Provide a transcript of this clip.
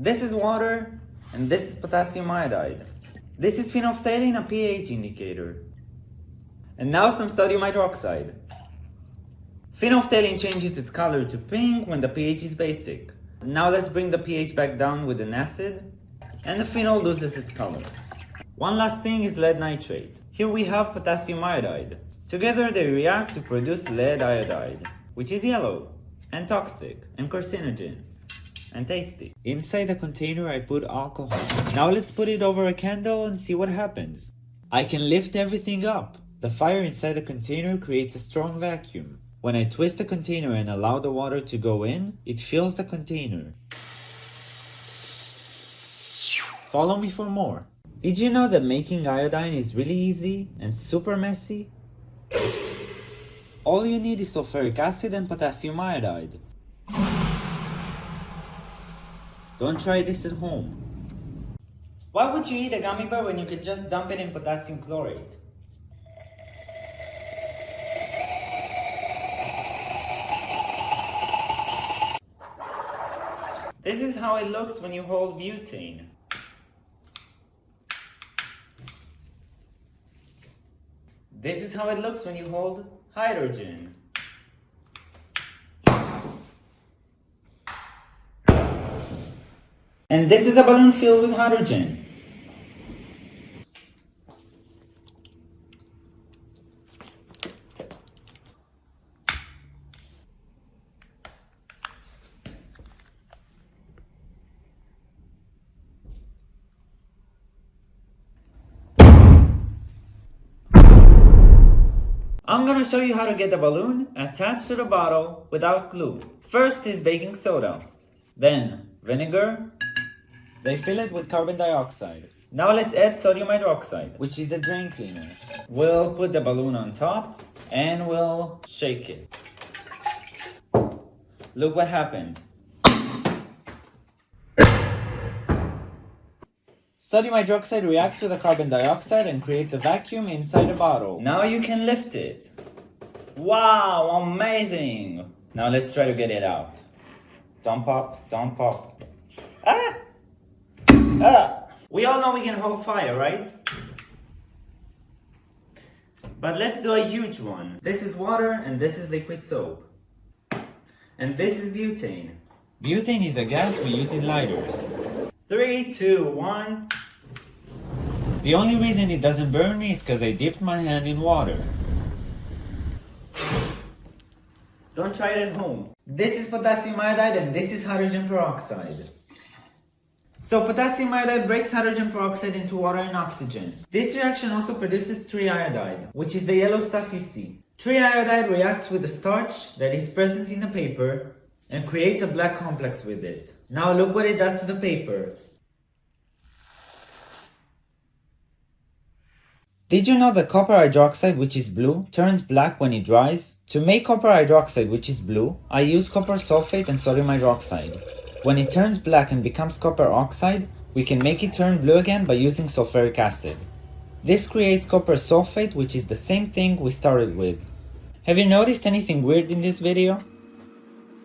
This is water, and this is potassium iodide. This is phenolphthalein, a pH indicator. And now some sodium hydroxide. Phenolphthalein changes its color to pink when the pH is basic. Now let's bring the pH back down with an acid, and the phenol loses its color. One last thing is lead nitrate. Here we have potassium iodide. Together they react to produce lead iodide, which is yellow, and toxic, and carcinogen, and tasty. Inside the container I put alcohol. Now let's put it over a candle and see what happens. I can lift everything up. The fire inside the container creates a strong vacuum. When I twist the container and allow the water to go in, it fills the container. Follow me for more. Did you know that making iodine is really easy and super messy? All you need is sulfuric acid and potassium iodide. Don't try this at home. Why would you eat a gummy bear when you could just dump it in potassium chlorate? This is how it looks when you hold butane. This is how it looks when you hold hydrogen. And this is a balloon filled with hydrogen. I'm gonna show you how to get the balloon attached to the bottle without glue. First is baking soda, then vinegar. They fill it with carbon dioxide. Now let's add sodium hydroxide, which is a drain cleaner. We'll put the balloon on top and we'll shake it. Look what happened. Sodium hydroxide reacts with the carbon dioxide and creates a vacuum inside the bottle. Now you can lift it. Wow, amazing! Now let's try to get it out. Don't pop, don't pop. Ah! Ah! We all know we can hold fire, right? But let's do a huge one. This is water and this is liquid soap. And this is butane. Butane is a gas we use in lighters. 3, 2, 1. The only reason it doesn't burn me is because I dipped my hand in water. Don't try it at home. This is potassium iodide and this is hydrogen peroxide. So potassium iodide breaks hydrogen peroxide into water and oxygen. This reaction also produces triiodide, which is the yellow stuff you see. Triiodide reacts with the starch that is present in the paper and creates a black complex with it. Now look what it does to the paper. Did you know that copper hydroxide, which is blue, turns black when it dries? To make copper hydroxide, which is blue, I use copper sulfate and sodium hydroxide. When it turns black and becomes copper oxide, we can make it turn blue again by using sulfuric acid. This creates copper sulfate, which is the same thing we started with. Have you noticed anything weird in this video?